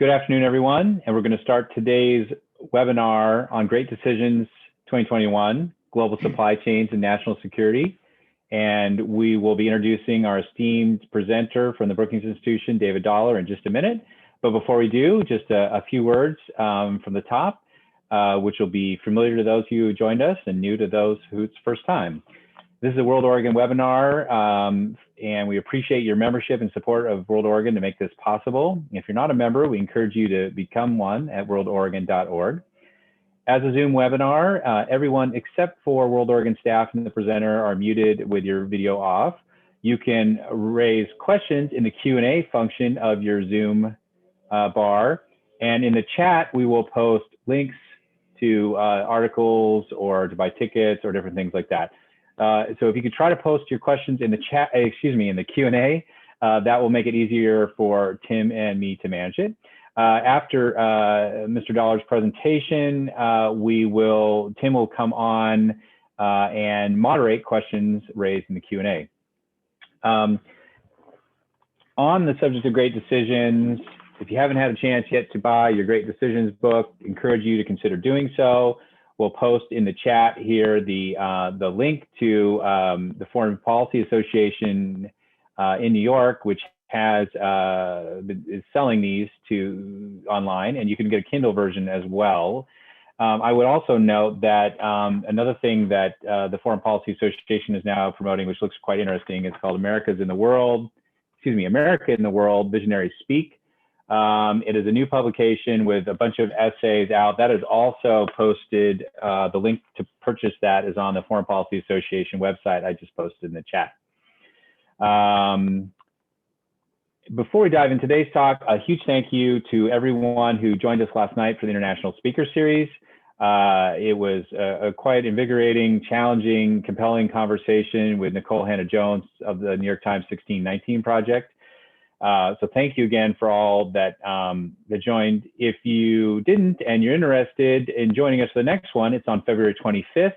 Good afternoon, everyone, and we're going to start today's webinar on Great Decisions 2021, Global Supply Chains and National Security. And we will be introducing our esteemed presenter from the Brookings Institution, David Dollar, in just a minute. But before we do, just a few words from the top, which will be familiar to those who joined us and new to those who it's first time. This is a WorldOregon webinar, and we appreciate your membership and support of WorldOregon to make this possible. If you're not a member, we encourage you to become one at worldoregon.org. As a Zoom webinar, everyone except for WorldOregon staff and the presenter are muted with your video off. You can raise questions in the Q&A function of your Zoom bar, and in the chat, we will post links to articles or to buy tickets or different things like that. So if you could try to post your questions in the chat, in the Q&A, that will make it easier for Tim and me to manage it. After Mr. Dollar's presentation, Tim will come on and moderate questions raised in the Q&A. On the subject of great decisions, if you haven't had a chance yet to buy your Great Decisions book, encourage you to consider doing so. We'll post in the chat here the link to the Foreign Policy Association in New York, which is selling these online, and you can get a Kindle version as well. I would also note that another thing that the Foreign Policy Association is now promoting, which looks quite interesting, is called America in the World, Visionaries Speak. It is a new publication with a bunch of essays out. That is also posted. The link to purchase that is on the Foreign Policy Association website. I just posted in the chat. Before we dive into today's talk, a huge thank you to everyone who joined us last night for the International Speaker Series. It was a quite invigorating, challenging, compelling conversation with Nicole Hannah-Jones of the New York Times 1619 Project. So thank you again for all that joined. If you didn't and you're interested in joining us for the next one, it's on February 25th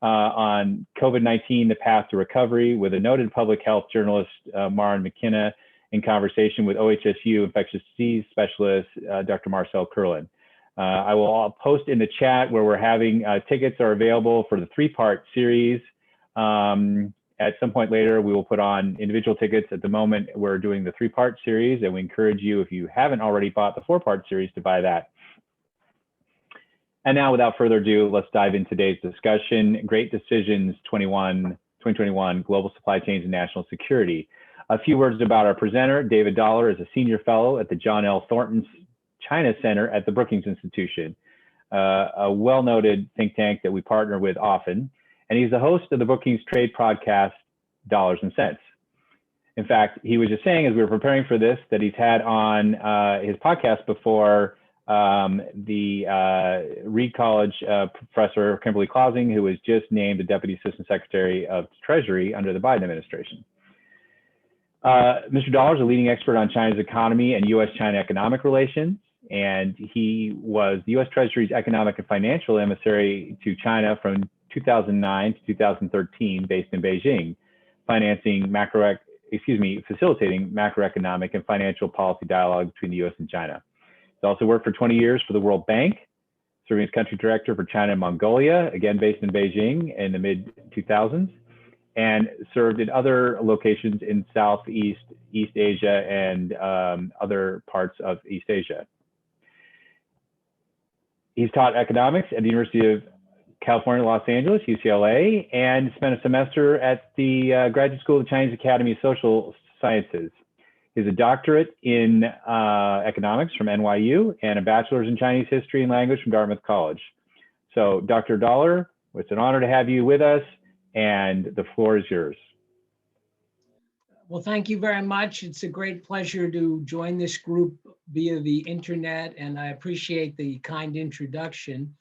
on COVID-19, the path to recovery, with a noted public health journalist, Maren McKenna, in conversation with OHSU infectious disease specialist, Dr. Marcel Kurland. I will post in the chat where we're having tickets are available for the three-part series. At some point later, we will put on individual tickets. At the moment, we're doing the three-part series, and we encourage you, if you haven't already bought the four-part series, to buy that. And now, without further ado, let's dive into today's discussion. Great Decisions 2021, Global Supply Chains and National Security. A few words about our presenter. David Dollar is a senior fellow at the John L. Thornton China Center at the Brookings Institution, a well-noted think tank that we partner with often. And he's the host of the Brookings trade podcast, Dollars and Cents. In fact, he was just saying as we were preparing for this that he's had on his podcast before the Reed College professor, Kimberly Clausing, who was just named the Deputy Assistant Secretary of Treasury under the Biden administration. Mr. Dollar is a leading expert on China's economy and U.S.-China economic relations. And he was the U.S. Treasury's economic and financial emissary to China from 2009 to 2013, based in Beijing, facilitating macroeconomic and financial policy dialogue between the U.S. and China. He's also worked for 20 years for the World Bank, serving as country director for China and Mongolia, again based in Beijing in the mid-2000s, and served in other locations in Southeast, East Asia, and other parts of East Asia. He's taught economics at the University of California, Los Angeles, UCLA, and spent a semester at the Graduate School of the Chinese Academy of Social Sciences. He has a doctorate in economics from NYU and a bachelor's in Chinese history and language from Dartmouth College. So, Dr. Dollar, it's an honor to have you with us, and the floor is yours. Well, thank you very much. It's a great pleasure to join this group via the internet, and I appreciate the kind introduction.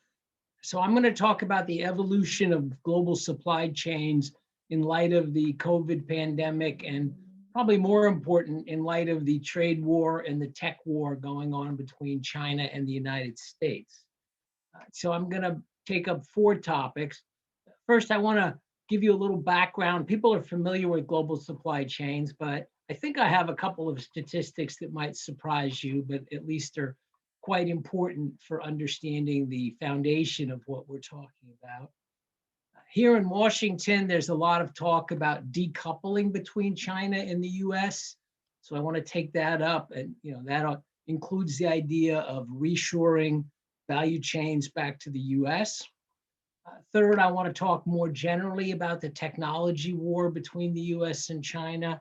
So I'm going to talk about the evolution of global supply chains in light of the COVID pandemic, and probably more important, in light of the trade war and the tech war going on between China and the United States. So I'm going to take up four topics. First, I want to give you a little background. People are familiar with global supply chains, but I think I have a couple of statistics that might surprise you, but at least are quite important for understanding the foundation of what we're talking about. Here in Washington, there's a lot of talk about decoupling between China and the US. So I want to take that up, and that includes the idea of reshoring value chains back to the US. Third, I want to talk more generally about the technology war between the US and China.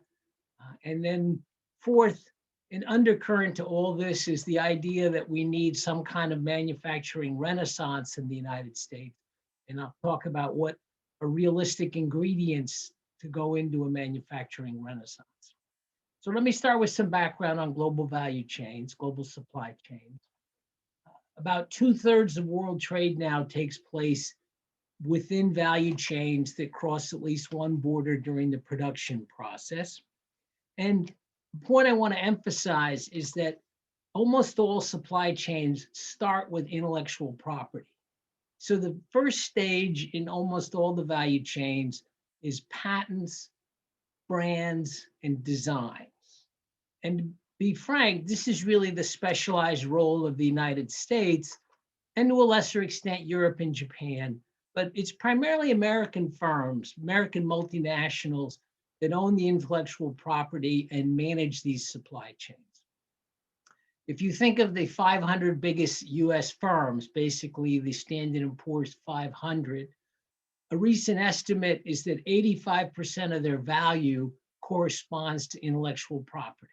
And then fourth, an undercurrent to all this is the idea that we need some kind of manufacturing renaissance in the United States. And I'll talk about what are realistic ingredients to go into a manufacturing renaissance. So let me start with some background on global value chains, global supply chains. About 2/3 of world trade now takes place within value chains that cross at least one border during the production process. And the point I want to emphasize is that almost all supply chains start with intellectual property. So the first stage in almost all the value chains is patents, brands, and designs. And to be frank, this is really the specialized role of the United States, and to a lesser extent, Europe and Japan. But it's primarily American firms, American multinationals that own the intellectual property and manage these supply chains. If you think of the 500 biggest US firms, basically the Standard & Poor's 500, a recent estimate is that 85% of their value corresponds to intellectual property.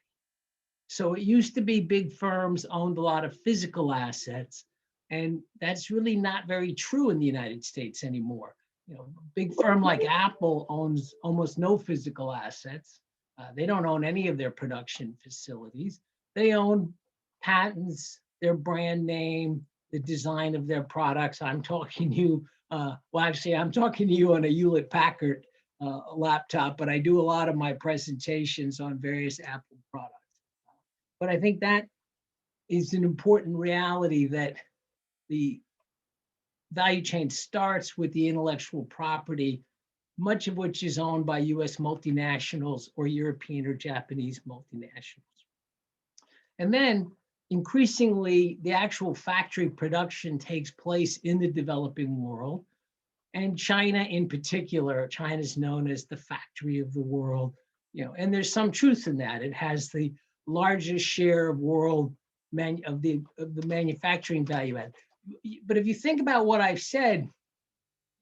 So it used to be big firms owned a lot of physical assets, and that's really not very true in the United States anymore. A big firm like Apple owns almost no physical assets. They don't own any of their production facilities. They own patents, their brand name, the design of their products. I'm talking to you, I'm talking to you on a Hewlett-Packard laptop, but I do a lot of my presentations on various Apple products. But I think that is an important reality, that the value chain starts with the intellectual property, much of which is owned by US multinationals or European or Japanese multinationals. And then increasingly, the actual factory production takes place in the developing world. And China in particular, China is known as the factory of the world, and there's some truth in that. It has the largest share of of the manufacturing value add. But if you think about what I've said,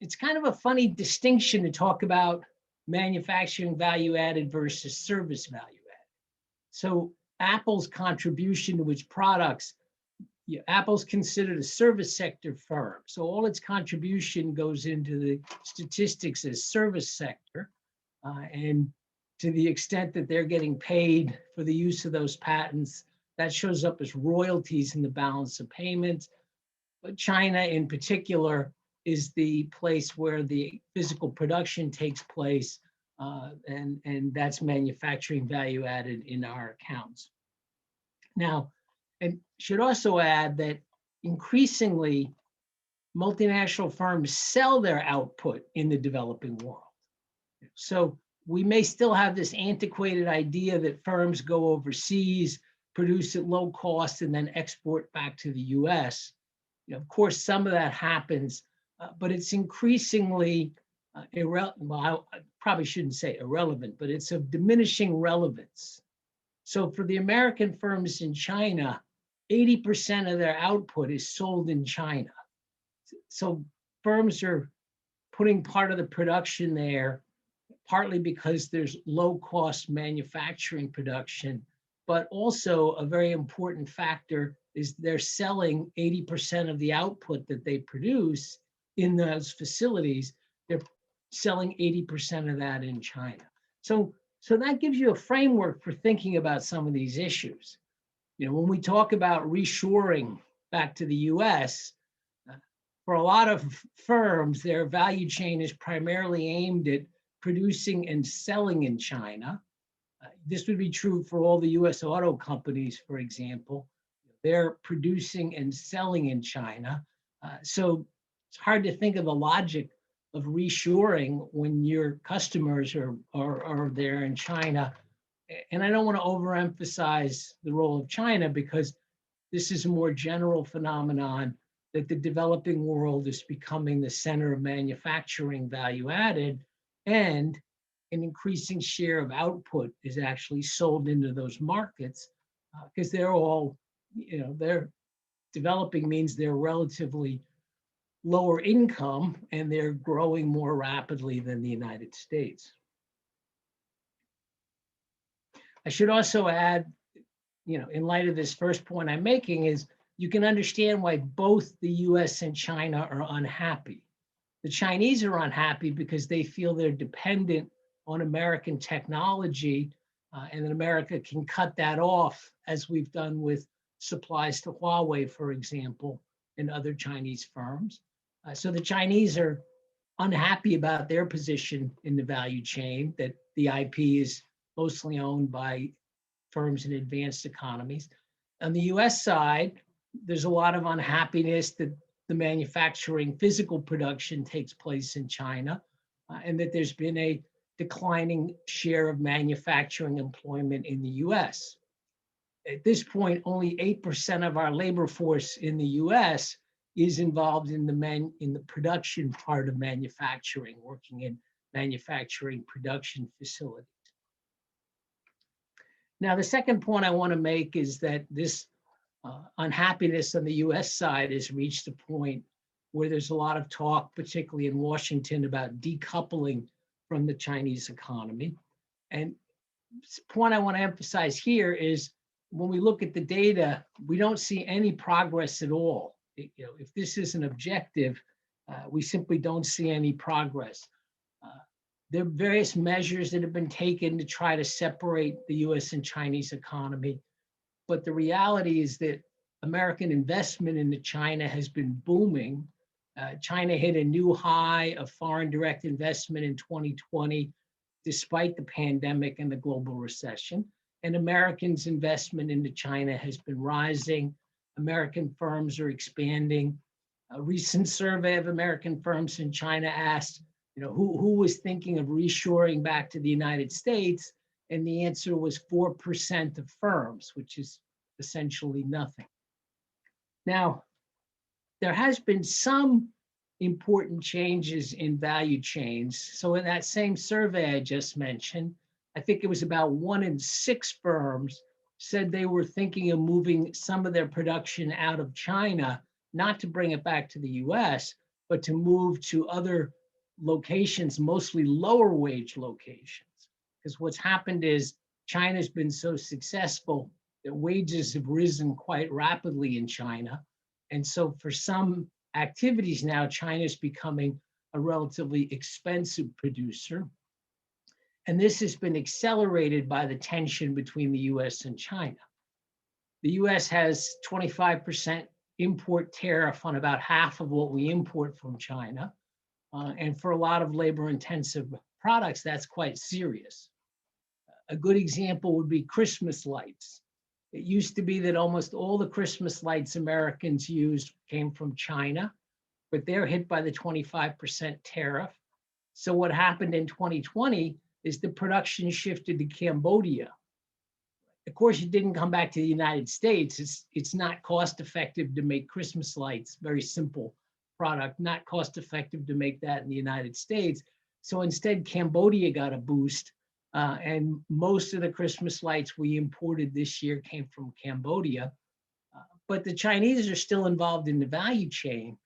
it's kind of a funny distinction to talk about manufacturing value added versus service value added. So Apple's contribution to its products, Apple's considered a service sector firm. So all its contribution goes into the statistics as service sector. And to the extent that they're getting paid for the use of those patents, that shows up as royalties in the balance of payments. But China in particular is the place where the physical production takes place, and that's manufacturing value added in our accounts. Now, and should also add that increasingly multinational firms sell their output in the developing world. So we may still have this antiquated idea that firms go overseas, produce at low cost, and then export back to the US. Of course, some of that happens, but it's increasingly irrelevant. Well, I probably shouldn't say irrelevant, but it's of diminishing relevance. So for the American firms in China, 80% of their output is sold in China. So firms are putting part of the production there, partly because there's low-cost manufacturing production, but also a very important factor is they're selling 80% of the output that they produce in those facilities. They're selling 80% of that in China. So that gives you a framework for thinking about some of these issues. When we talk about reshoring back to the US, for a lot of firms, their value chain is primarily aimed at producing and selling in China. This would be true for all the US auto companies, for example. They're producing and selling in China. So it's hard to think of the logic of reshoring when your customers are there in China And I don't want to overemphasize the role of China because this is a more general phenomenon that the developing world is becoming the center of manufacturing value added, and an increasing share of output is actually sold into those markets because they're all, they're developing means they're relatively lower income and they're growing more rapidly than the United States. I should also add, in light of this first point I'm making, is you can understand why both the US and China are unhappy. The Chinese are unhappy because they feel they're dependent on American technology, and that America can cut that off, as we've done with supplies to Huawei, for example, and other Chinese firms. So the Chinese are unhappy about their position in the value chain, that the IP is mostly owned by firms in advanced economies. On the US side, there's a lot of unhappiness that the manufacturing physical production takes place in China, and that there's been a declining share of manufacturing employment in the US. At this point, only 8% of our labor force in the US is involved in the production part of manufacturing, working in manufacturing production facilities. Now, the second point I want to make is that this unhappiness on the US side has reached a point where there's a lot of talk, particularly in Washington, about decoupling from the Chinese economy. And the point I want to emphasize here is when we look at the data, we don't see any progress at all. If this is an objective, we simply don't see any progress. There are various measures that have been taken to try to separate the US and Chinese economy. But the reality is that American investment into China has been booming. China hit a new high of foreign direct investment in 2020, despite the pandemic and the global recession. And Americans' investment into China has been rising. American firms are expanding. A recent survey of American firms in China asked, who was thinking of reshoring back to the United States? And the answer was 4% of firms, which is essentially nothing. Now, there has been some important changes in value chains. So in that same survey I just mentioned, I think it was about 1 in 6 firms said they were thinking of moving some of their production out of China, not to bring it back to the US, but to move to other locations, mostly lower wage locations. Because what's happened is China's been so successful that wages have risen quite rapidly in China. And so for some activities now, China's becoming a relatively expensive producer. And this has been accelerated by the tension between the US and China. The US has 25% import tariff on about half of what we import from China. And for a lot of labor-intensive products, that's quite serious. A good example would be Christmas lights. It used to be that almost all the Christmas lights Americans used came from China, but they're hit by the 25% tariff. So what happened in 2020 is the production shifted to Cambodia. Of course, it didn't come back to the United States. It's not cost effective to make Christmas lights, very simple product, not cost effective to make that in the United States. So instead, Cambodia got a boost. And most of the Christmas lights we imported this year came from Cambodia. But the Chinese are still involved in the value chain.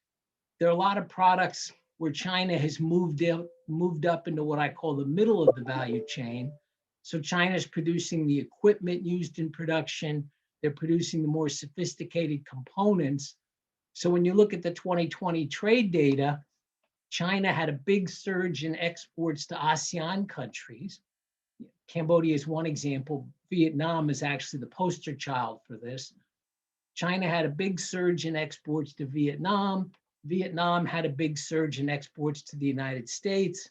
There are a lot of products where China has moved up into what I call the middle of the value chain. So China's producing the equipment used in production. They're producing the more sophisticated components. So when you look at the 2020 trade data, China had a big surge in exports to ASEAN countries. Cambodia is one example. Vietnam is actually the poster child for this. China had a big surge in exports to Vietnam. Vietnam had a big surge in exports to the United States.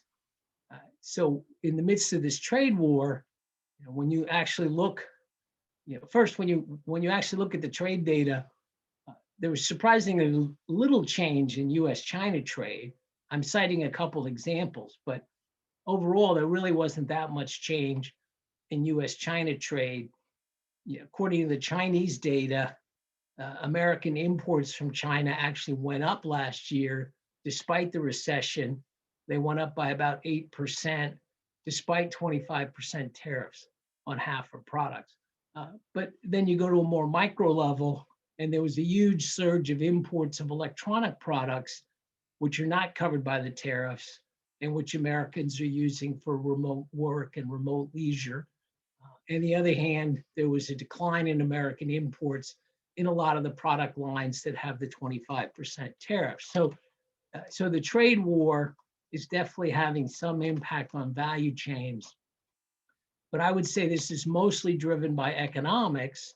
So in the midst of this trade war, when you actually look, first when you actually look at the trade data, there was surprisingly little change in US-China trade. I'm citing a couple examples, but overall, there really wasn't that much change. in US-China trade. According to the Chinese data, American imports from China actually went up last year despite the recession. They went up by about 8%, despite 25% tariffs on half of products. But then you go to a more micro level, and there was a huge surge of imports of electronic products, which are not covered by the tariffs, and which Americans are using for remote work and remote leisure. On the other hand, there was a decline in American imports in a lot of the product lines that have the 25% tariff. So the trade war is definitely having some impact on value chains. But I would say this is mostly driven by economics,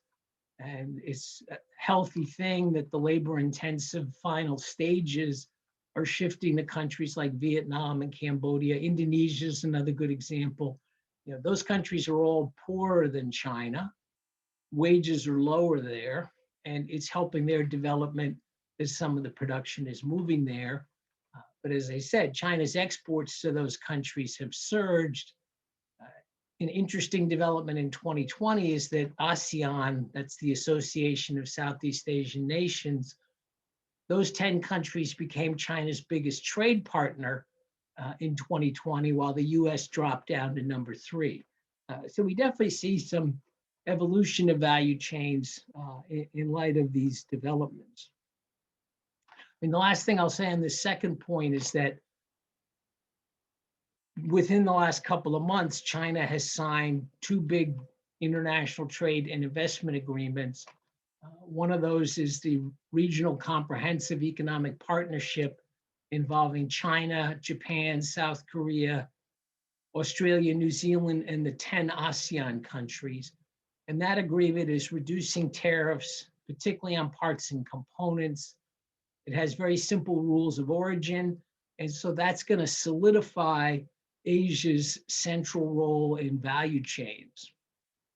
and it's a healthy thing that the labor-intensive final stages are shifting to countries like Vietnam and Cambodia. Indonesia is another good example. Those countries are all poorer than China. Wages are lower there, and it's helping their development as some of the production is moving there. But as I said, China's exports to those countries have surged. An interesting development in 2020 is that ASEAN, that's the Association of Southeast Asian Nations, those 10 countries became China's biggest trade partner in 2020, while the US dropped down to number 3. So we definitely see some evolution of value chains in light of these developments. And the last thing I'll say on this second point is that within the last couple of months, China has signed 2 big international trade and investment agreements. One of those is the Regional Comprehensive Economic Partnership involving China, Japan, South Korea, Australia, New Zealand, and the 10 ASEAN countries. And that agreement is reducing tariffs, particularly on parts and components. It has very simple rules of origin. And so that's going to solidify Asia's central role in value chains.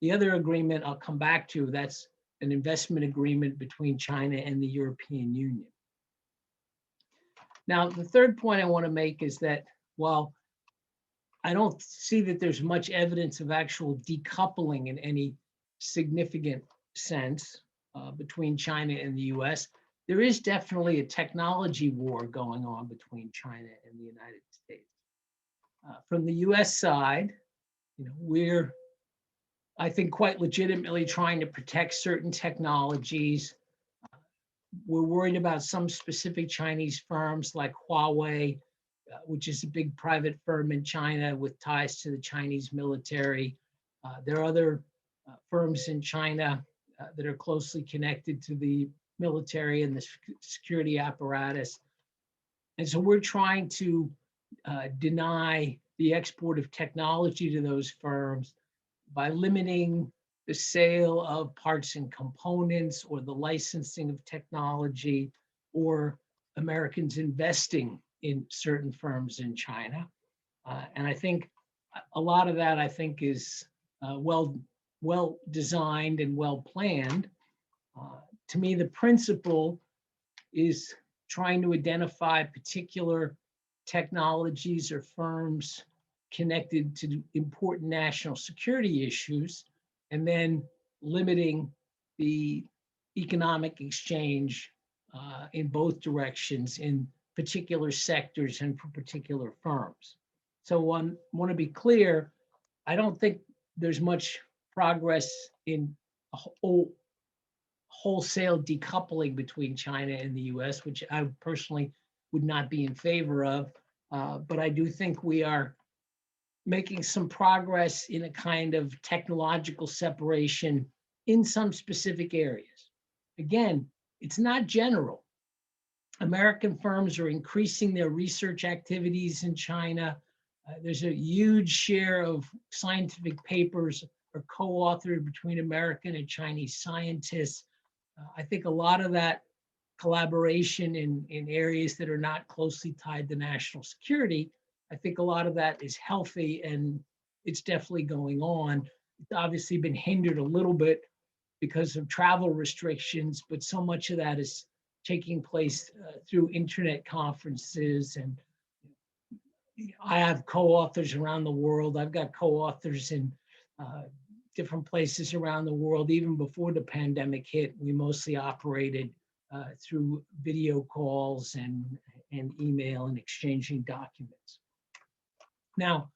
The other agreement I'll come back to, that's an investment agreement between China and the European Union. Now, the third point I want to make is that while I don't see that there's much evidence of actual decoupling in any significant sense between China and the US, there is definitely a technology war going on between China and the United States. From the US side, we're, I think, quite legitimately trying to protect certain technologies. We're worried about some specific Chinese firms like Huawei, which is a big private firm in China with ties to the Chinese military. There are other firms in China that are closely connected to the military and the security apparatus. And so we're trying to deny the export of technology to those firms by limiting the sale of parts and components or the licensing of technology or Americans investing in certain firms in China. And I think a lot of that, I think, is well designed and well planned. To me, the principle is trying to identify particular technologies or firms connected to important national security issues, and then limiting the economic exchange in both directions in particular sectors and for particular firms. So I want to be clear, I don't think there's much progress in wholesale decoupling between China and the US, which I personally would not be in favor of. But I do think we are making some progress in a kind of technological separation in some specific areas. Again, it's not general. American firms are increasing their research activities in China. There's a huge share of scientific papers are co-authored between American and Chinese scientists. I think a lot of that collaboration in areas that are not closely tied to national security, I think a lot of that is healthy and it's definitely going on. It's obviously been hindered a little bit because of travel restrictions, but so much of that is taking place through internet conferences. And I have co-authors around the world. I've got co-authors in different places around the world. Even before the pandemic hit, we mostly operated through video calls and email and exchanging documents. Now,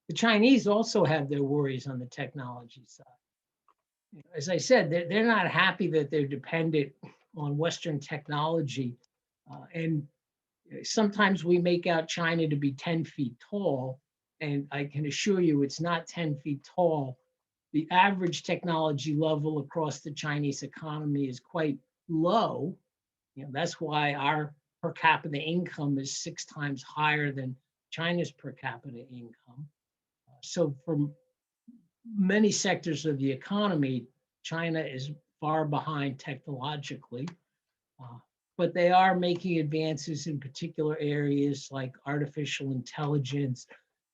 the Chinese also have their worries on the technology side. As I said, they're not happy that they're dependent on Western technology. And sometimes we make out China to be 10 feet tall, and I can assure you it's not 10 feet tall. The average technology level across the Chinese economy is quite low. That's why our per capita income is 6 times higher than China's per capita income. So for many sectors of the economy, China is far behind technologically, but they are making advances in particular areas like artificial intelligence,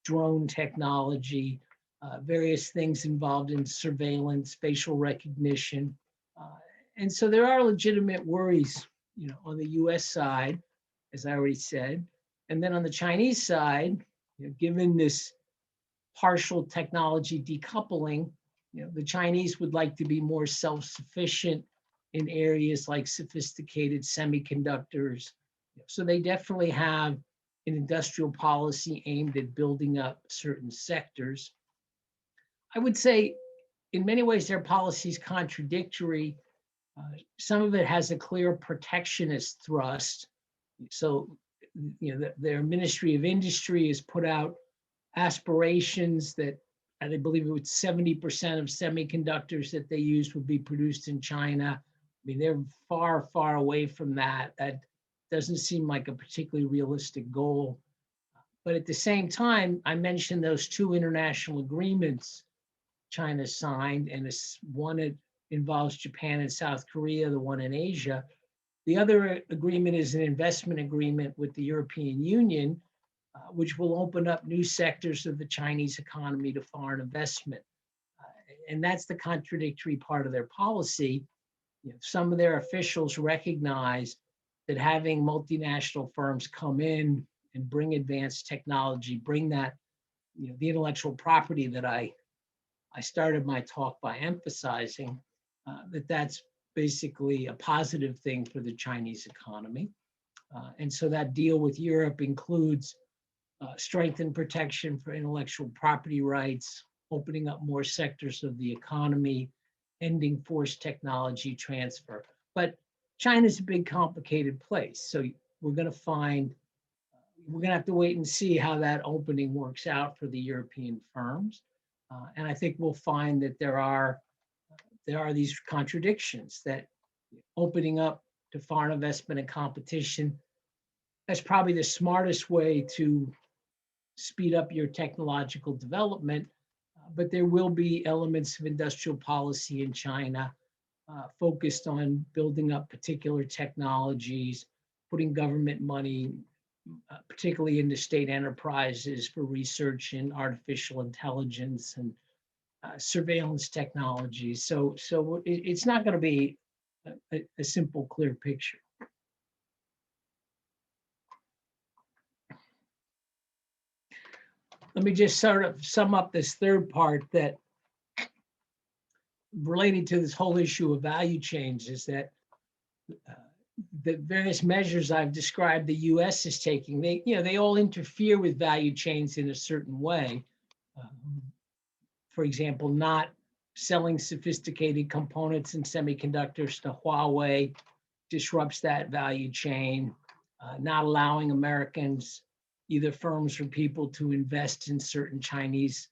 drone technology, various things involved in surveillance, facial recognition. And so there are legitimate worries, on the US side, as I already said. And then on the Chinese side, given this partial technology decoupling, the Chinese would like to be more self-sufficient in areas like sophisticated semiconductors. So they definitely have an industrial policy aimed at building up certain sectors. I would say in many ways their policy is contradictory. Some of it has a clear protectionist thrust. So, their Ministry of Industry has put out aspirations that, and I believe it was 70% of semiconductors that they use would be produced in China. I mean, they're far, far away from that. That doesn't seem like a particularly realistic goal. But at the same time, I mentioned those 2 international agreements China signed, and one that involves Japan and South Korea, the one in Asia. The other agreement is an investment agreement with the European Union, which will open up new sectors of the Chinese economy to foreign investment. And that's the contradictory part of their policy. Some of their officials recognize that having multinational firms come in and bring advanced technology, bring that, the intellectual property that I started my talk by emphasizing, that's basically a positive thing for the Chinese economy. And so that deal with Europe includes strengthened protection for intellectual property rights, opening up more sectors of the economy, ending forced technology transfer. But China's a big, complicated place. So we're going to have to wait and see how that opening works out for the European firms. And I think we'll find that there are these contradictions, that opening up to foreign investment and competition, that's probably the smartest way to speed up your technological development, but there will be elements of industrial policy in China focused on building up particular technologies, putting government money, particularly into state enterprises for research in artificial intelligence and surveillance technologies. So it's not going to be a simple, clear picture. Let me just sort of sum up this third part that related to this whole issue of value chains is that the various measures I've described the US is taking, they all interfere with value chains in a certain way. For example, not selling sophisticated components and semiconductors to Huawei disrupts that value chain. Not allowing Americans, either firms or people, to invest in certain Chinese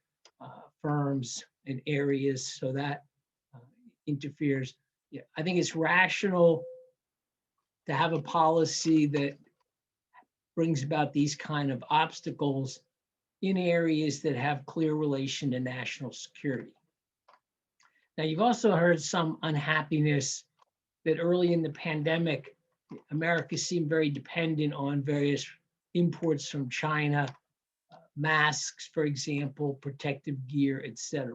firms and areas, so that interferes. Yeah, I think it's rational to have a policy that brings about these kind of obstacles in areas that have clear relation to national security. Now, you've also heard some unhappiness that early in the pandemic, America seemed very dependent on various imports from China, masks, for example, protective gear, etc.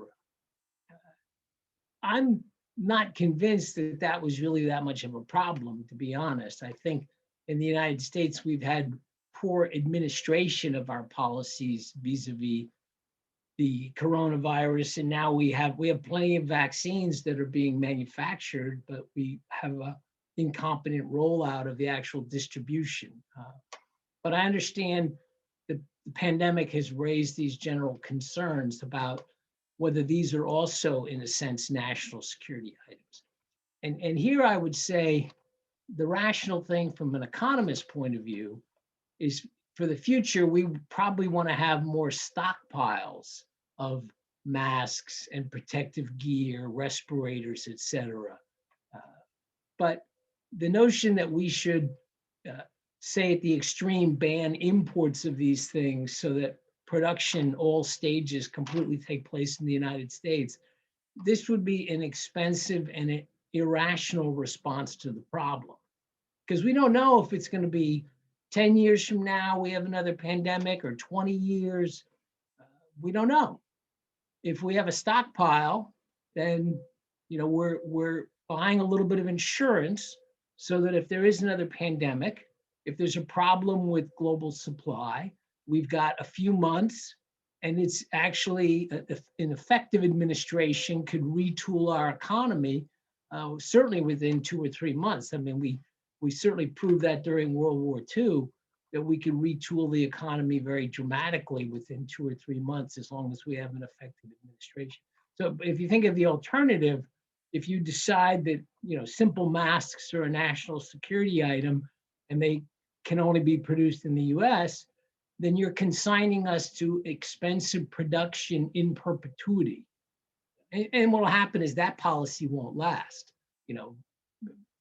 I'm not convinced that that was really that much of a problem, to be honest. I think in the United States, we've had poor administration of our policies vis-a-vis the coronavirus, and now we have plenty of vaccines that are being manufactured, but we have a incompetent rollout of the actual distribution. But I understand that the pandemic has raised these general concerns about whether these are also, in a sense, national security items. And here I would say the rational thing from an economist point of view is, for the future, we probably want to have more stockpiles of masks and protective gear, respirators, et cetera. But the notion that we should, say at the extreme, ban imports of these things so that production, all stages, completely take place in the United States, this would be an expensive and an irrational response to the problem. Because we don't know if it's going to be 10 years from now, we have another pandemic, or 20 years. We don't know. If we have a stockpile, then we're buying a little bit of insurance so that if there is another pandemic, if there's a problem with global supply, we've got a few months, and it's actually an effective administration could retool our economy, certainly within 2 or 3 months. I mean, we certainly proved that during World War II, that we can retool the economy very dramatically within 2 or 3 months, as long as we have an effective administration. So if you think of the alternative, if you decide that simple masks are a national security item and they can only be produced in the US, then you're consigning us to expensive production in perpetuity. And what will happen is that policy won't last.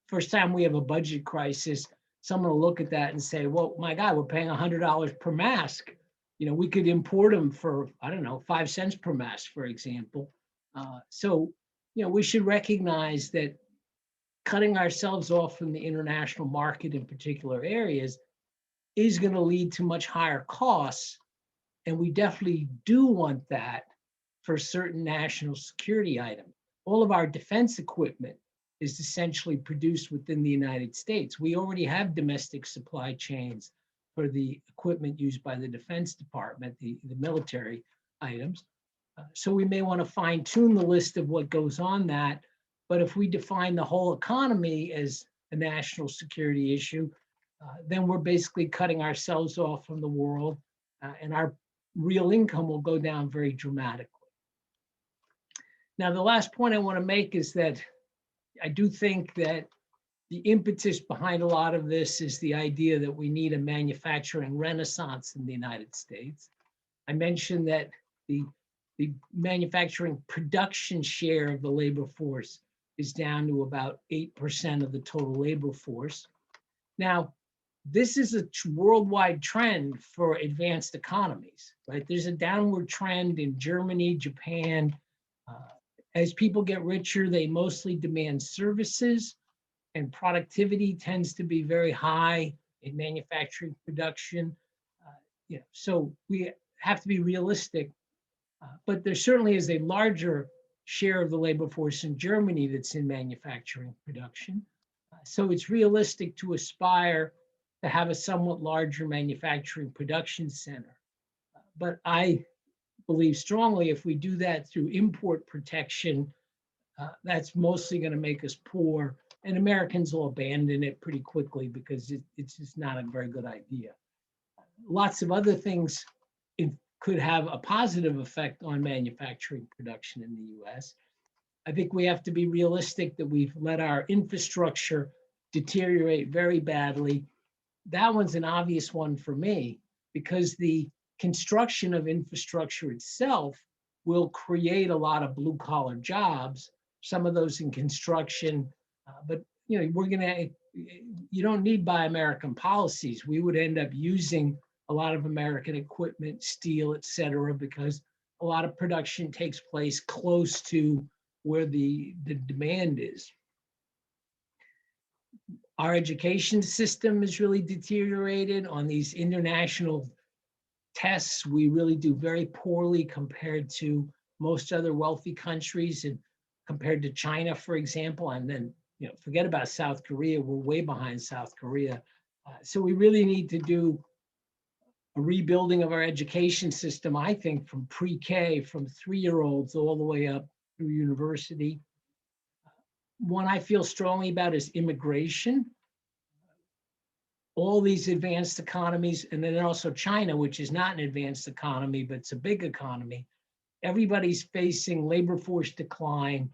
First time we have a budget crisis, someone will look at that and say, well, my God, we're paying $100 per mask. We could import them for, I don't know, 5 cents per mask, for example. So we should recognize that cutting ourselves off from the international market in particular areas is going to lead to much higher costs. And we definitely do want that for certain national security items. All of our defense equipment is essentially produced within the United States. We already have domestic supply chains for the equipment used by the Defense Department, the military items. So we may want to fine tune the list of what goes on that. But if we define the whole economy as a national security issue, then we're basically cutting ourselves off from the world, and our real income will go down very dramatically. Now, the last point I want to make is that I do think that the impetus behind a lot of this is the idea that we need a manufacturing renaissance in the United States. I mentioned that the manufacturing production share of the labor force is down to about 8% of the total labor force. Now, this is a worldwide trend for advanced economies, right? There's a downward trend in Germany, Japan. As people get richer, they mostly demand services, and productivity tends to be very high in manufacturing production. So we have to be realistic, but there certainly is a larger share of the labor force in Germany that's in manufacturing production. So it's realistic to aspire to have a somewhat larger manufacturing production center. But I believe strongly if we do that through import protection, that's mostly going to make us poor, and Americans will abandon it pretty quickly because it's just not a very good idea. Lots of other things could have a positive effect on manufacturing production in the US. I think we have to be realistic that we've let our infrastructure deteriorate very badly. That one's an obvious one for me, because the construction of infrastructure itself will create a lot of blue collar jobs, some of those in construction, but you don't need Buy American policies. We would end up using a lot of American equipment, steel, et cetera, because a lot of production takes place close to where the demand is. Our education system is really deteriorated. On these international tests, we really do very poorly compared to most other wealthy countries, and compared to China, for example. And then, forget about South Korea. We're way behind South Korea. So we really need to do a rebuilding of our education system, I think, from pre-K, from 3-year-olds all the way up through university. One I feel strongly about is immigration. All these advanced economies, and then also China, which is not an advanced economy, but it's a big economy. Everybody's facing labor force decline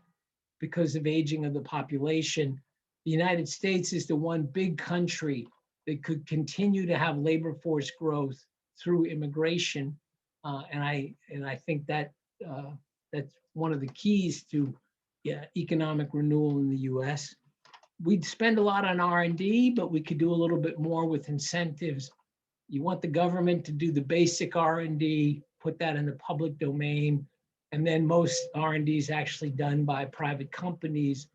because of aging of the population. The United States is the one big country that could continue to have labor force growth through immigration. And I think that that's one of the keys to economic renewal in the US. We'd spend a lot on R&D, but we could do a little bit more with incentives. You want the government to do the basic R&D, put that in the public domain, and then most R&D is actually done by private companies.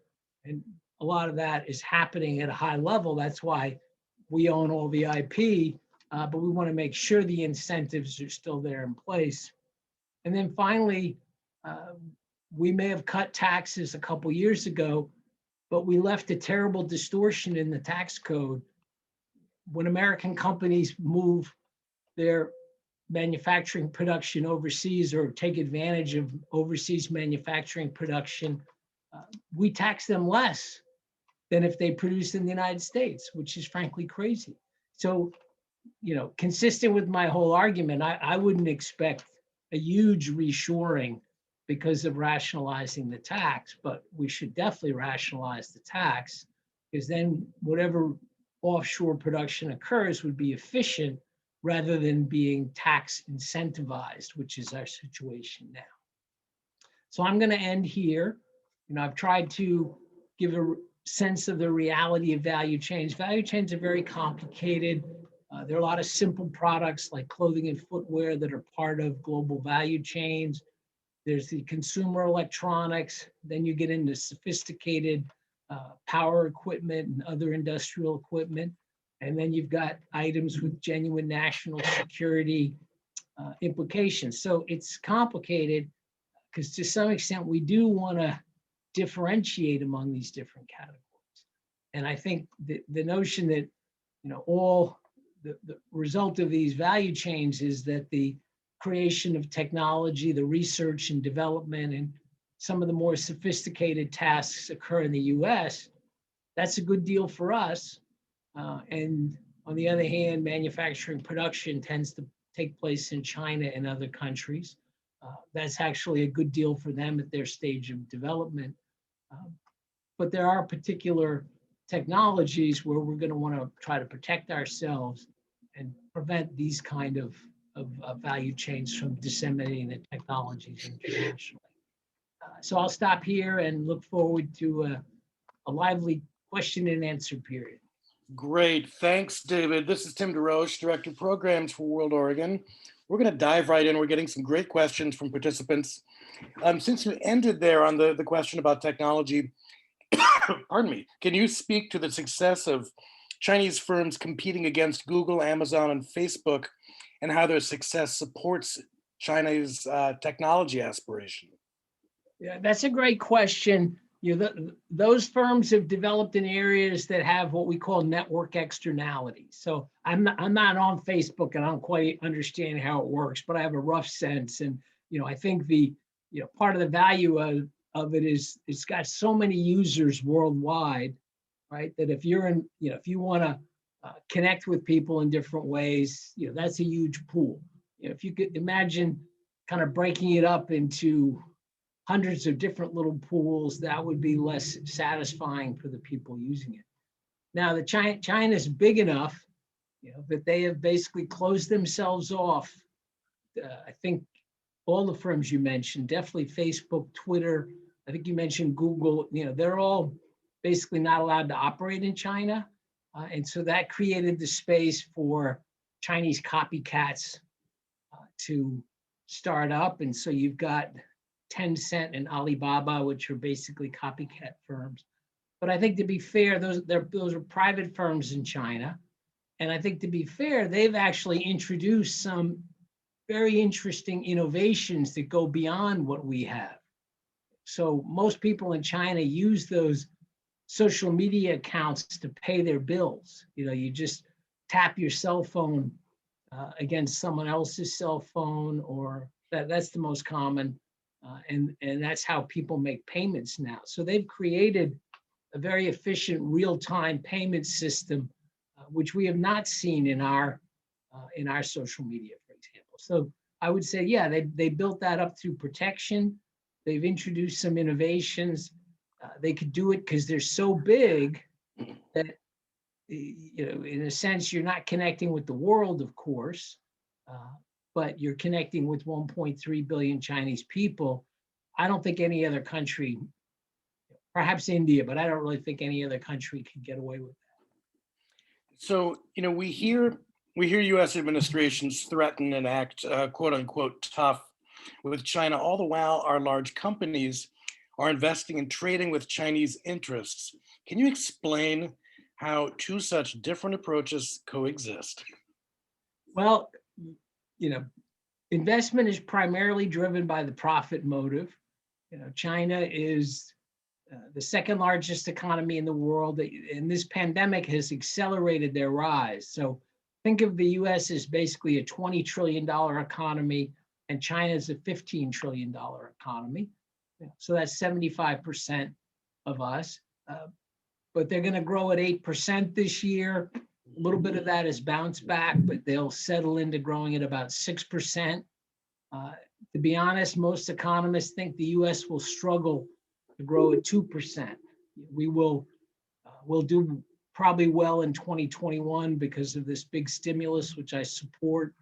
And a lot of that is happening at a high level. That's why we own all the IP, but we want to make sure the incentives are still there in place. And then finally, we may have cut taxes a couple years ago, but we left a terrible distortion in the tax code. When American companies move their manufacturing production overseas or take advantage of overseas manufacturing production, we tax them less than if they produce in the United States, which is frankly crazy. So, consistent with my whole argument, I wouldn't expect a huge reshoring because of rationalizing the tax, but we should definitely rationalize the tax, because then whatever offshore production occurs would be efficient rather than being tax incentivized, which is our situation now. So I'm going to end here. I've tried to give a sense of the reality of value chains. Value chains are very complicated. There are a lot of simple products like clothing and footwear that are part of global value chains. There's the consumer electronics. Then you get into sophisticated power equipment and other industrial equipment. And then you've got items with genuine national security implications. So it's complicated because to some extent we do want to differentiate among these different categories. And I think the notion that all the result of these value chains is that the creation of technology, the research and development, and some of the more sophisticated tasks occur in the US, that's a good deal for us. And on the other hand, manufacturing production tends to take place in China and other countries. That's actually a good deal for them at their stage of development. But there are particular technologies where we're going to want to try to protect ourselves and prevent these kind of value chains from disseminating the technologies internationally. So I'll stop here and look forward to a lively question and answer period. Great, thanks, David. This is Tim DeRoche, Director of Programs for WorldOregon. We're going to dive right in. We're getting some great questions from participants. Since you ended there on the question about technology, pardon me, can you speak to the success of Chinese firms competing against Google, Amazon, and Facebook, and how their success supports China's technology aspiration? Yeah, that's a great question. Those firms have developed in areas that have what we call network externalities. So I'm not on Facebook and I don't quite understand how it works, but I have a rough sense. And I think the part of the value of it is it's got so many users worldwide, right? That if you're in, if you want to connect with people in different ways, that's a huge pool. If you could imagine kind of breaking it up into hundreds of different little pools, that would be less satisfying for the people using it. Now, China's big enough, that they have basically closed themselves off. I think all the firms you mentioned, definitely Facebook, Twitter, I think you mentioned Google, they're all basically not allowed to operate in China. And so that created the space for Chinese copycats to start up. And so you've got Tencent and Alibaba, which are basically copycat firms. But I think to be fair, those are private firms in China. And I think to be fair, they've actually introduced some very interesting innovations that go beyond what we have. So most people in China use those social media accounts to pay their bills. You just tap your cell phone against someone else's cell phone, or that's the most common. And that's how people make payments now. So they've created a very efficient real-time payment system, which we have not seen in our social media, for example. So I would say, yeah, they built that up through protection. They've introduced some innovations. They could do it because they're so big that, in a sense, you're not connecting with the world, of course, but you're connecting with 1.3 billion Chinese people. I don't think any other country, perhaps India, but I don't really think any other country can get away with that. So, we hear U.S. administrations threaten and act quote unquote tough with China. All the while, our large companies are investing and trading with Chinese interests. Can you explain how two such different approaches coexist? Well, investment is primarily driven by the profit motive. China is the second largest economy in the world, and this pandemic has accelerated their rise. So think of the US as basically a $20 trillion economy, and China is a $15 trillion economy. So that's 75% of us. But they're going to grow at 8% this year. A little bit of that is bounce back, but they'll settle into growing at about 6%. To be honest, most economists think the US will struggle to grow at 2%. We'll do probably well in 2021 because of this big stimulus, which I support,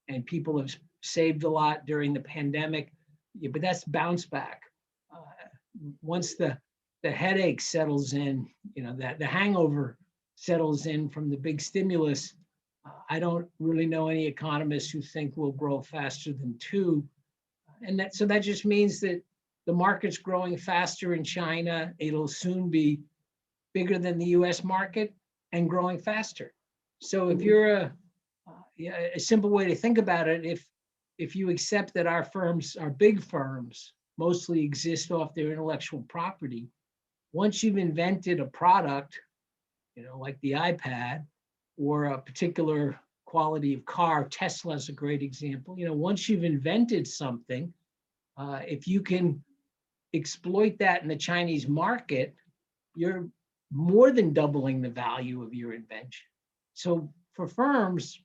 and people have saved a lot during the pandemic. Yeah, but that's bounce back. Once the headache settles in, that the hangover settles in from the big stimulus, I don't really know any economists who think we'll grow faster than 2. And so that just means that the market's growing faster in China. It'll soon be bigger than the US market and growing faster. So if you're a simple way to think about it, if you accept that our big firms, mostly exist off their intellectual property, once you've invented a product, like the iPad or a particular quality of car, Tesla's a great example. Once you've invented something, if you can exploit that in the Chinese market, you're more than doubling the value of your invention. So for firms,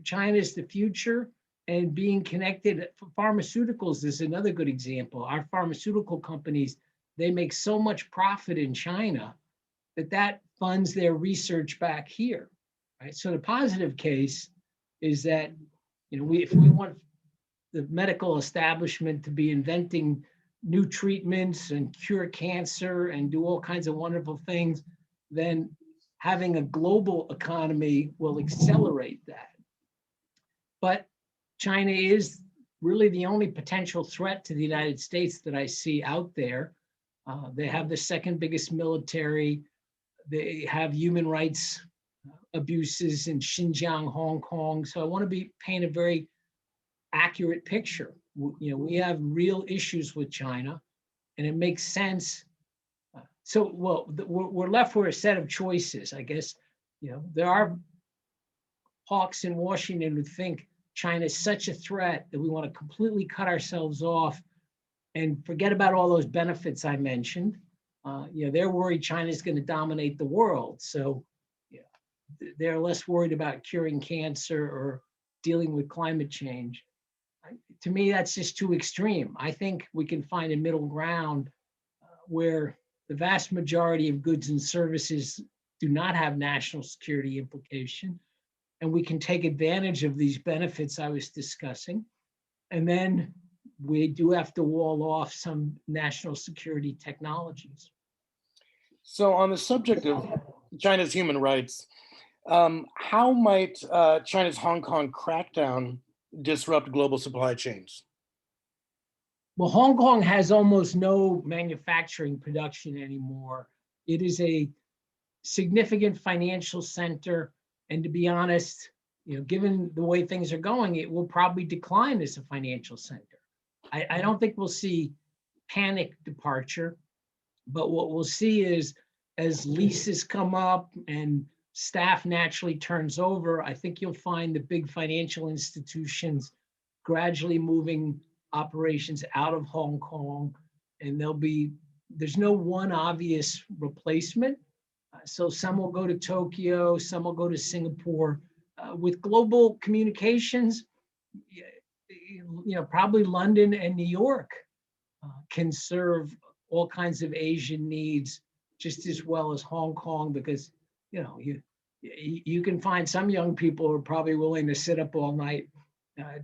China is the future, and being connected. Pharmaceuticals is another good example. Our pharmaceutical companies, they make so much profit in China that funds their research back here, right? So the positive case is that, if we want the medical establishment to be inventing new treatments and cure cancer and do all kinds of wonderful things, then having a global economy will accelerate that. But China is really the only potential threat to the United States that I see out there. They have the second biggest military. They have human rights abuses in Xinjiang, Hong Kong. So I want to paint a very accurate picture. We have real issues with China, and it makes sense. We're left with a set of choices, I guess. There are hawks in Washington who think China is such a threat that we want to completely cut ourselves off and forget about all those benefits I mentioned. They're worried China is going to dominate the world. So they're less worried about curing cancer or dealing with climate change. To me, that's just too extreme. I think we can find a middle ground where the vast majority of goods and services do not have national security implication, and we can take advantage of these benefits I was discussing. And then we do have to wall off some national security technologies. So on the subject of China's human rights, how might China's Hong Kong crackdown disrupt global supply chains? Well, Hong Kong has almost no manufacturing production anymore. It is a significant financial center. And to be honest, given the way things are going, it will probably decline as a financial center. I don't think we'll see panic departure, but what we'll see is as leases come up and staff naturally turns over, I think you'll find the big financial institutions gradually moving operations out of Hong Kong, and there's no one obvious replacement. So some will go to Tokyo, some will go to Singapore. With global communications, probably London and New York can serve all kinds of Asian needs just as well as Hong Kong, because you can find some young people who are probably willing to sit up all night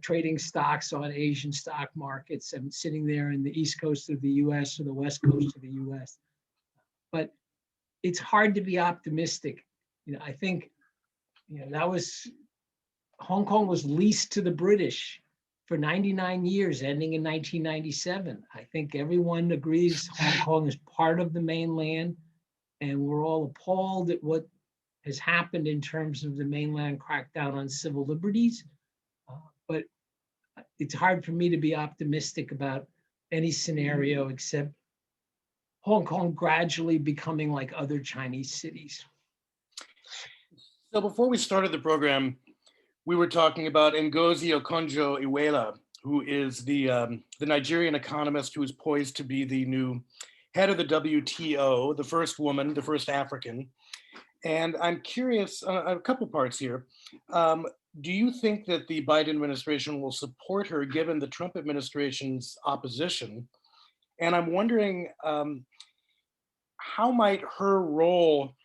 trading stocks on Asian stock markets and sitting there in the East Coast of the US or the West Coast of the US. But it's hard to be optimistic. I think Hong Kong was leased to the British for 99 years, ending in 1997. I think everyone agrees Hong Kong is part of the mainland, and we're all appalled at what has happened in terms of the mainland crackdown on civil liberties. But it's hard for me to be optimistic about any scenario except Hong Kong gradually becoming like other Chinese cities. So before we started the program, we were talking about Ngozi Okonjo Iweala, who is the Nigerian economist who is poised to be the new head of the WTO, the first woman, the first African. And I'm curious, a couple parts here. Do you think that the Biden administration will support her given the Trump administration's opposition? And I'm wondering, how might her role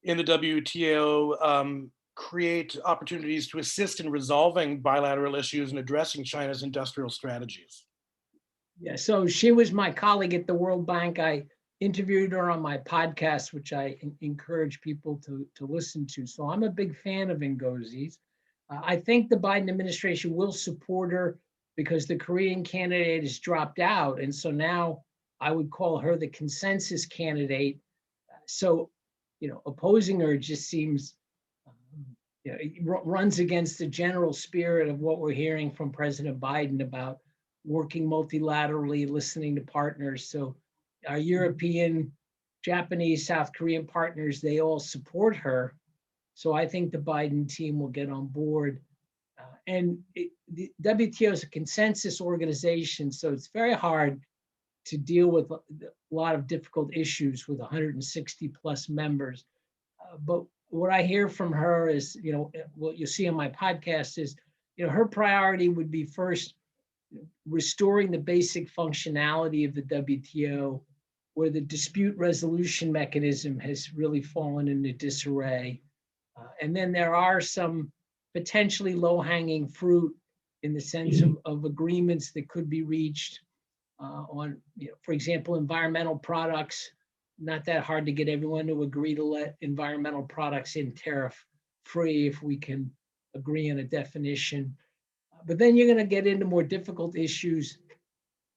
in the WTO create opportunities to assist in resolving bilateral issues and addressing China's industrial strategies? Yeah, so she was my colleague at the World Bank. I interviewed her on my podcast, which I encourage people to listen to. So I'm a big fan of Ngozi's. I think the Biden administration will support her because the Korean candidate has dropped out. And so now I would call her the consensus candidate. So, opposing her just seems, it runs against the general spirit of what we're hearing from President Biden about working multilaterally, listening to partners. So our European, Japanese, South Korean partners, they all support her. So I think the Biden team will get on board. The WTO is a consensus organization, so it's very hard to deal with a lot of difficult issues with 160 plus members. But what I hear from her is, what you'll see on my podcast is, her priority would be first restoring the basic functionality of the WTO, where the dispute resolution mechanism has really fallen into disarray. And then there are some potentially low-hanging fruit in the sense of agreements that could be reached on, for example, environmental products. Not that hard to get everyone to agree to let environmental products in tariff-free if we can agree on a definition. But then you're going to get into more difficult issues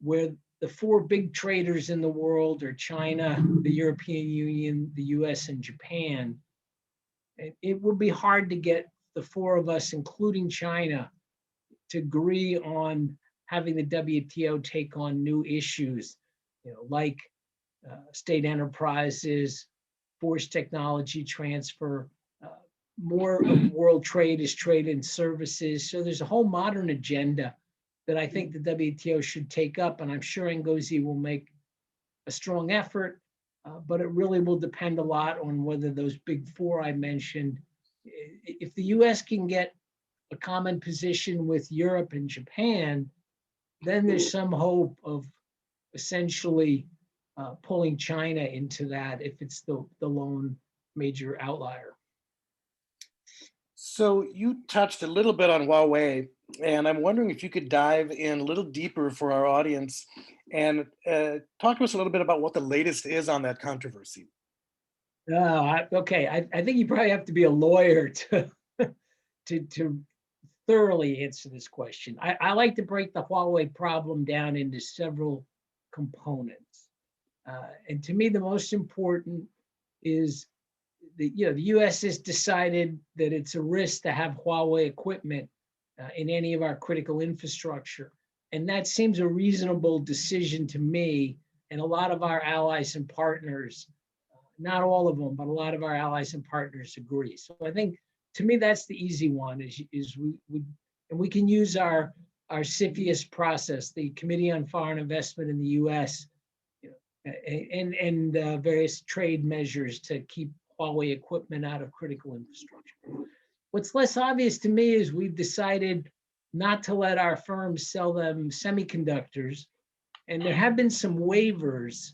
where the four big traders in the world are China, the European Union, the US, and Japan. It would be hard to get the four of us, including China, to agree on having the WTO take on new issues, like state enterprises, forced technology transfer. More of world trade is trade in services. So there's a whole modern agenda that I think the WTO should take up, and I'm sure Ngozi will make a strong effort, but it really will depend a lot on whether those big four I mentioned, if the US can get a common position with Europe and Japan, then there's some hope of essentially pulling China into that if it's the lone major outlier. So you touched a little bit on Huawei, and I'm wondering if you could dive in a little deeper for our audience and talk to us a little bit about what the latest is on that controversy. Okay, I think you probably have to be a lawyer to thoroughly answer this question. I like to break the Huawei problem down into several components. And to me, the most important is the US has decided that it's a risk to have Huawei equipment in any of our critical infrastructure. And that seems a reasonable decision to me and a lot of our allies and partners, not all of them, but a lot of our allies and partners agree. So I think, to me, that's the easy one, is we can use our CFIUS process, the Committee on Foreign Investment in the U.S., and various trade measures to keep Huawei equipment out of critical infrastructure. What's less obvious to me is we've decided not to let our firms sell them semiconductors, and there have been some waivers.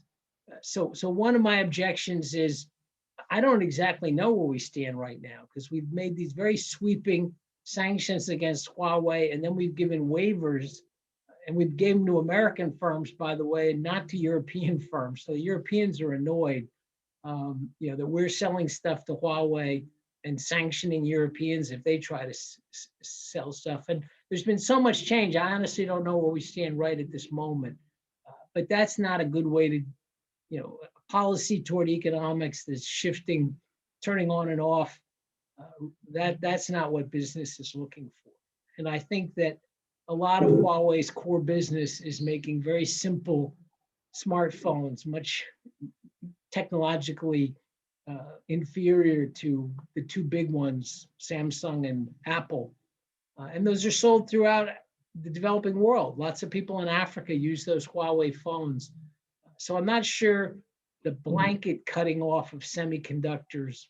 So one of my objections is, I don't exactly know where we stand right now, because we've made these very sweeping sanctions against Huawei, and then we've given waivers, and we've given to American firms, by the way, not to European firms. So the Europeans are annoyed, that we're selling stuff to Huawei and sanctioning Europeans if they try to sell stuff. And there's been so much change. I honestly don't know where we stand right at this moment. But that's not a good way to, policy toward economics that's shifting, turning on and off. That's not what business is looking for. And I think that a lot of Huawei's core business is making very simple smartphones, much technologically inferior to the two big ones, Samsung and Apple. And those are sold throughout the developing world. Lots of people in Africa use those Huawei phones. So I'm not sure the blanket cutting off of semiconductors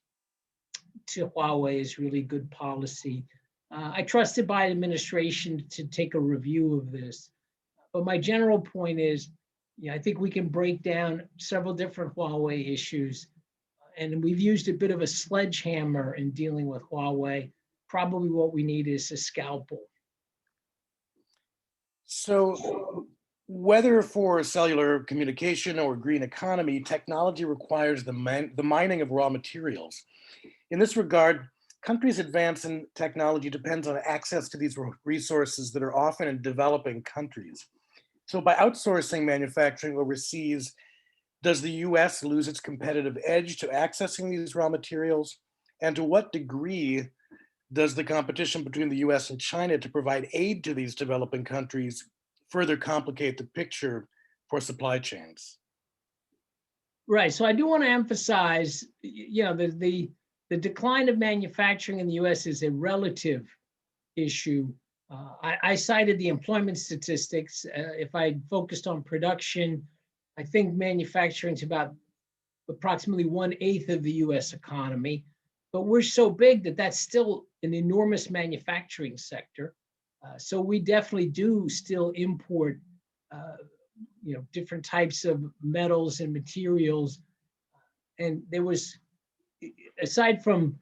to Huawei is really good policy. I trust the Biden administration to take a review of this. But my general point is, I think we can break down several different Huawei issues. And we've used a bit of a sledgehammer in dealing with Huawei. Probably what we need is a scalpel. So whether for cellular communication or green economy, technology requires the mining of raw materials. In this regard, countries' advance in technology depends on access to these resources that are often in developing countries. So by outsourcing manufacturing overseas, does the US lose its competitive edge to accessing these raw materials? And to what degree does the competition between the US and China to provide aid to these developing countries further complicate the picture for supply chains? Right. So I do want to emphasize, the decline of manufacturing in the US is a relative issue. I cited the employment statistics. If I focused on production, I think manufacturing is about approximately 1/8 of the US economy, but we're so big that that's still an enormous manufacturing sector. So we definitely do still import, different types of metals and materials. And there was, aside from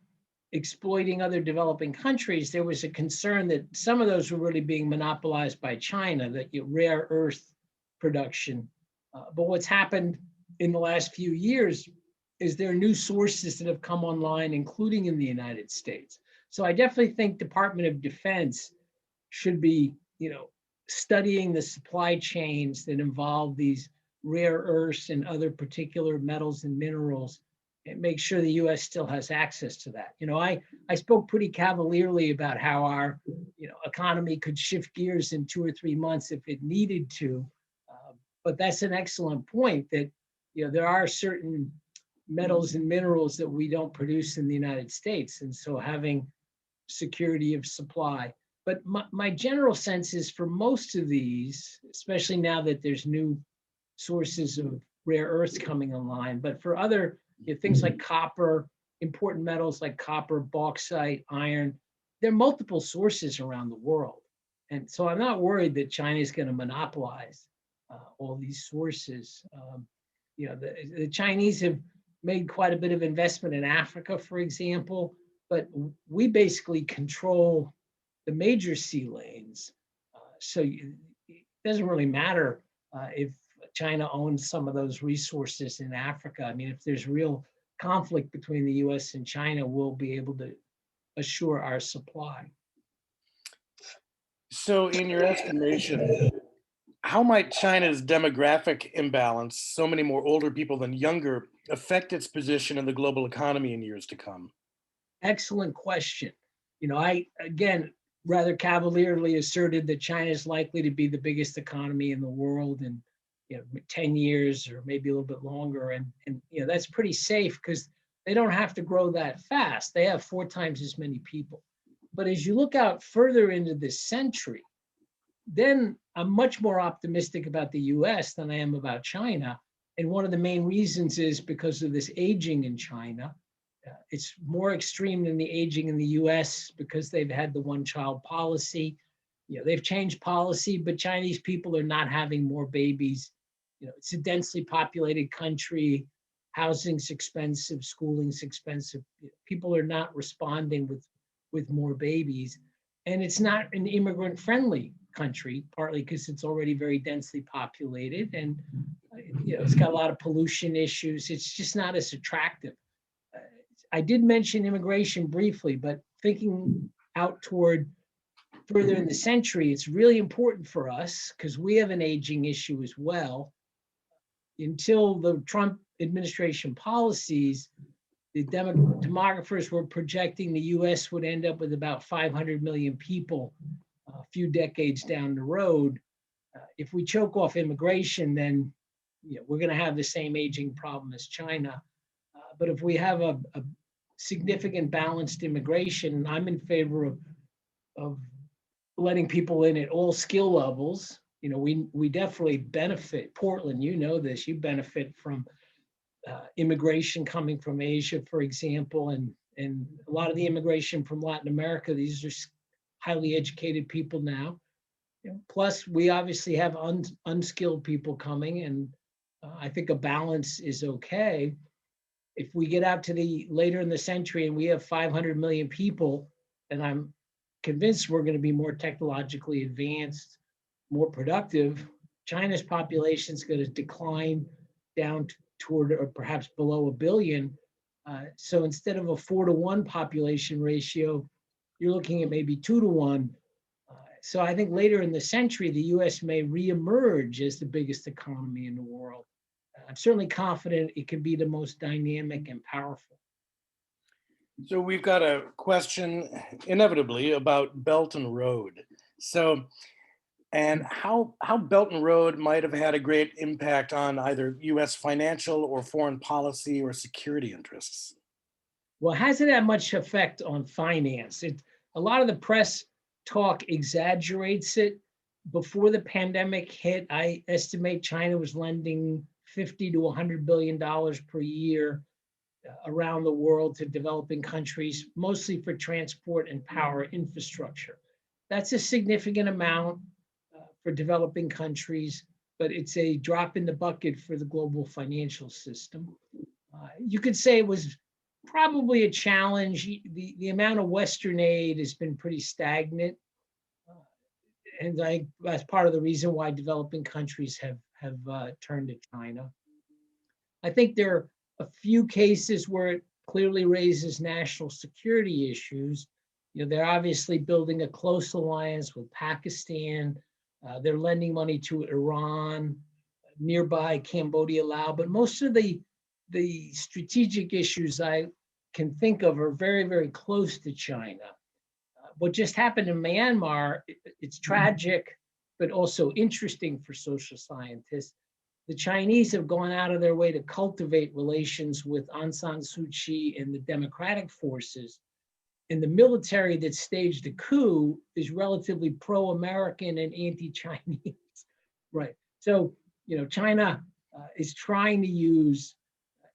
exploiting other developing countries, there was a concern that some of those were really being monopolized by China, that rare earth production. But what's happened in the last few years is there are new sources that have come online, including in the United States. So I definitely think Department of Defense should be, studying the supply chains that involve these rare earths and other particular metals and minerals, and make sure the U.S. still has access to that. I spoke pretty cavalierly about how our, economy could shift gears in 2 or 3 months if it needed to. But that's an excellent point, that, there are certain metals and minerals that we don't produce in the United States. And so having security of supply. But my general sense is, for most of these, especially now that there's new sources of rare earths coming online, but for other things like copper, important metals like copper, bauxite, iron, there are multiple sources around the world. And so I'm not worried that China is going to monopolize all these sources. The Chinese have made quite a bit of investment in Africa, for example, but we basically control the major sea lanes. So it doesn't really matter if China owns some of those resources in Africa. I mean, if there's real conflict between the US and China, we'll be able to assure our supply. So in your estimation, how might China's demographic imbalance, so many more older people than younger, affect its position in the global economy in years to come? Excellent question. I, again, rather cavalierly asserted that China is likely to be the biggest economy in the world in 10 years or maybe a little bit longer. And that's pretty safe because they don't have to grow that fast. They have 4 times as many people. But as you look out further into this century, then I'm much more optimistic about the US than I am about China. And one of the main reasons is because of this aging in China. It's more extreme than the aging in the US because they've had the one-child policy. They've changed policy, but Chinese people are not having more babies. It's a densely populated country. Housing's expensive, schooling's expensive. People are not responding with more babies. And it's not an immigrant-friendly country, partly because it's already very densely populated and it's got a lot of pollution issues. It's just not as attractive. I did mention immigration briefly, but thinking out toward further in the century, it's really important for us because we have an aging issue as well. Until the Trump administration policies, the demographers were projecting the US would end up with about 500 million people a few decades down the road. If we choke off immigration, then we're going to have the same aging problem as China. But if we have a significant balanced immigration, I'm in favor of letting people in at all skill levels. We definitely benefit. Portland, this, you benefit from immigration coming from Asia, for example, and a lot of the immigration from Latin America. These are highly educated people now. Plus, we obviously have unskilled people coming, and I think a balance is okay. If we get out to the later in the century and we have 500 million people, and I'm convinced we're going to be more technologically advanced, more productive, China's population is going to decline down toward or perhaps below 1 billion. So instead of a 4-to-1 population ratio, you're looking at maybe 2-to-1. So I think later in the century, the US may reemerge as the biggest economy in the world. I'm certainly confident it can be the most dynamic and powerful. So we've got a question inevitably about Belt and Road. And how Belt and Road might have had a great impact on either US financial or foreign policy or security interests. Well, it hasn't had much effect on finance. A lot of the press talk exaggerates it. Before the pandemic hit, I estimate China was lending $50 to $100 billion per year around the world to developing countries, mostly for transport and power infrastructure. That's a significant amount for developing countries, but it's a drop in the bucket for the global financial system. You could say it was probably a challenge. The amount of Western aid has been pretty stagnant. And that's part of the reason why developing countries have turned to China. I think there are a few cases where it clearly raises national security issues. They're obviously building a close alliance with Pakistan. They're lending money to Iran, nearby Cambodia, Laos, but most of the strategic issues I can think of are very, very close to China. What just happened in Myanmar, it's tragic, but also interesting for social scientists. The Chinese have gone out of their way to cultivate relations with Aung San Suu Kyi and the democratic forces. And the military that staged the coup is relatively pro-American and anti-Chinese, right? So, China is trying to use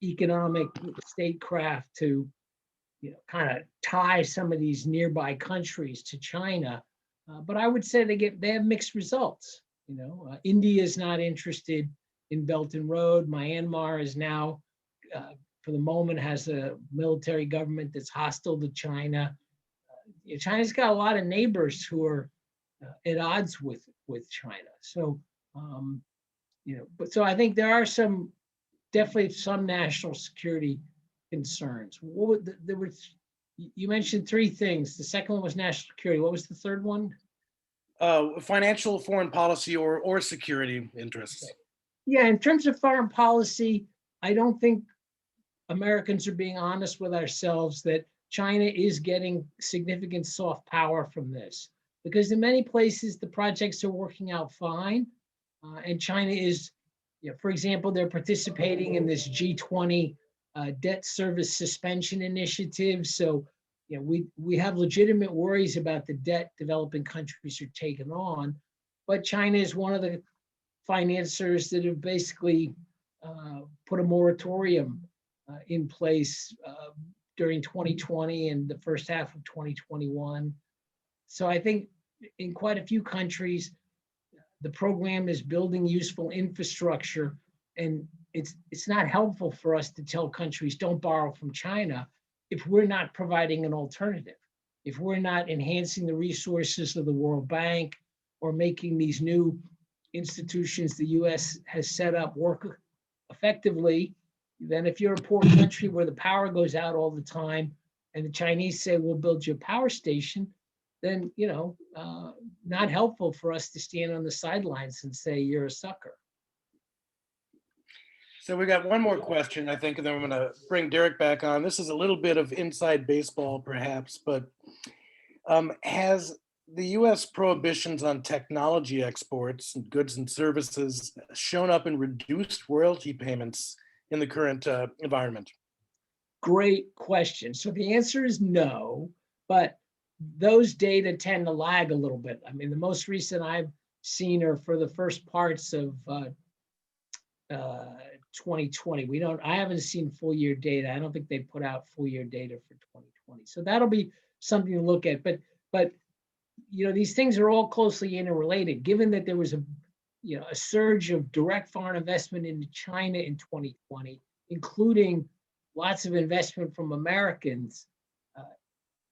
economic statecraft to, kind of tie some of these nearby countries to China. But I would say they have mixed results. India is not interested in Belt and Road. Myanmar is now, for the moment, has a military government that's hostile to China. China's got a lot of neighbors who are at odds with China. So, so I think there are definitely some national security concerns. You mentioned 3 things. The second one was national security. What was the third one? Financial, foreign policy, or security interests. Okay. Yeah, in terms of foreign policy, I don't think Americans are being honest with ourselves that China is getting significant soft power from this. Because in many places, the projects are working out fine, and China is For example, they're participating in this G20 debt service suspension initiative. So, we have legitimate worries about the debt developing countries are taking on, but China is one of the financiers that have basically put a moratorium in place during 2020 and the first half of 2021. So I think in quite a few countries, the program is building useful infrastructure, and it's not helpful for us to tell countries don't borrow from China if we're not providing an alternative, if we're not enhancing the resources of the World Bank or making these new institutions the US has set up work effectively. Then if you're a poor country where the power goes out all the time and the Chinese say, we'll build you a power station, then, not helpful for us to stand on the sidelines and say, you're a sucker. So we got one more question, I think, and then we're going to bring Derek back on. This is a little bit of inside baseball, perhaps, but has the US prohibitions on technology exports and goods and services shown up in reduced royalty payments in the current environment? Great question. So the answer is no, but those data tend to lag a little bit. I mean, the most recent I've seen are for the first parts of 2020. I haven't seen full year data. I don't think they put out full year data for 2020. So that'll be something to look at. But these things are all closely interrelated. Given that there was a surge of direct foreign investment into China in 2020, including lots of investment from Americans,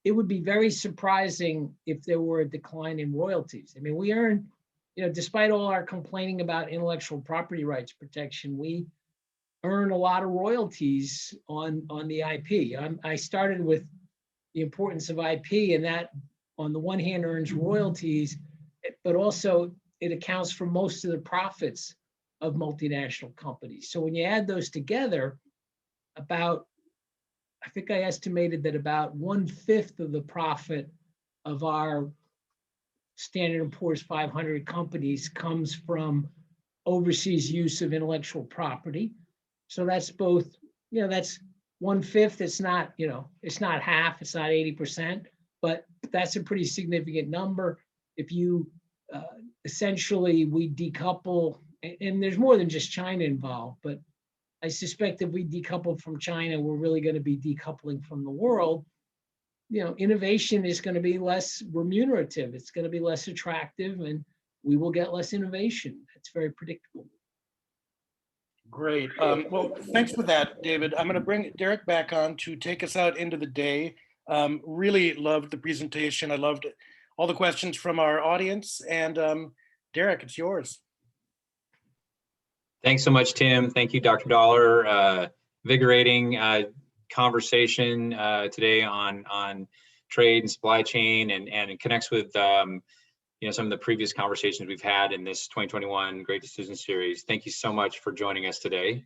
it would be very surprising if there were a decline in royalties. I mean, we earn, despite all our complaining about intellectual property rights protection, we earn a lot of royalties on the IP. I started with the importance of IP, and that on the one hand earns royalties, but also it accounts for most of the profits of multinational companies. So when you add those together, I think I estimated that about 1/5 of the profit of our Standard & Poor's 500 companies comes from overseas use of intellectual property. So that's both, that's 1/5. It's not, it's not half, it's not 80%, but that's a pretty significant number. If you essentially we decouple, and there's more than just China involved, but I suspect if we decouple from China, we're really going to be decoupling from the world. Innovation is going to be less remunerative. It's going to be less attractive, and we will get less innovation. It's very predictable. Great. Well, thanks for that, David. I'm going to bring Derek back on to take us out into the day. Really loved the presentation. I loved all the questions from our audience. And Derek, it's yours. Thanks so much, Tim. Thank you, Dr. Dollar. Invigorating conversation today on trade and supply chain, and it connects with some of the previous conversations we've had in this 2021 Great Decision Series. Thank you so much for joining us today.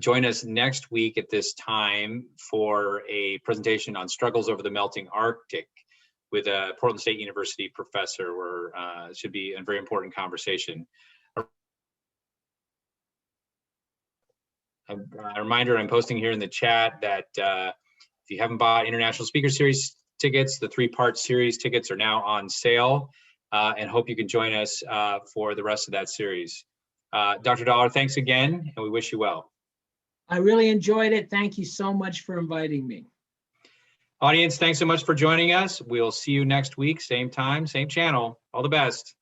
Join us next week at this time for a presentation on struggles over the melting Arctic with a Portland State University professor, where it should be a very important conversation. A reminder, I'm posting here in the chat that if you haven't bought International Speaker Series tickets, the 3-part series tickets are now on sale, and hope you can join us for the rest of that series. Dr. Dollar, thanks again, and we wish you well. I really enjoyed it. Thank you so much for inviting me. Audience, thanks so much for joining us. We'll see you next week, same time, same channel. All the best.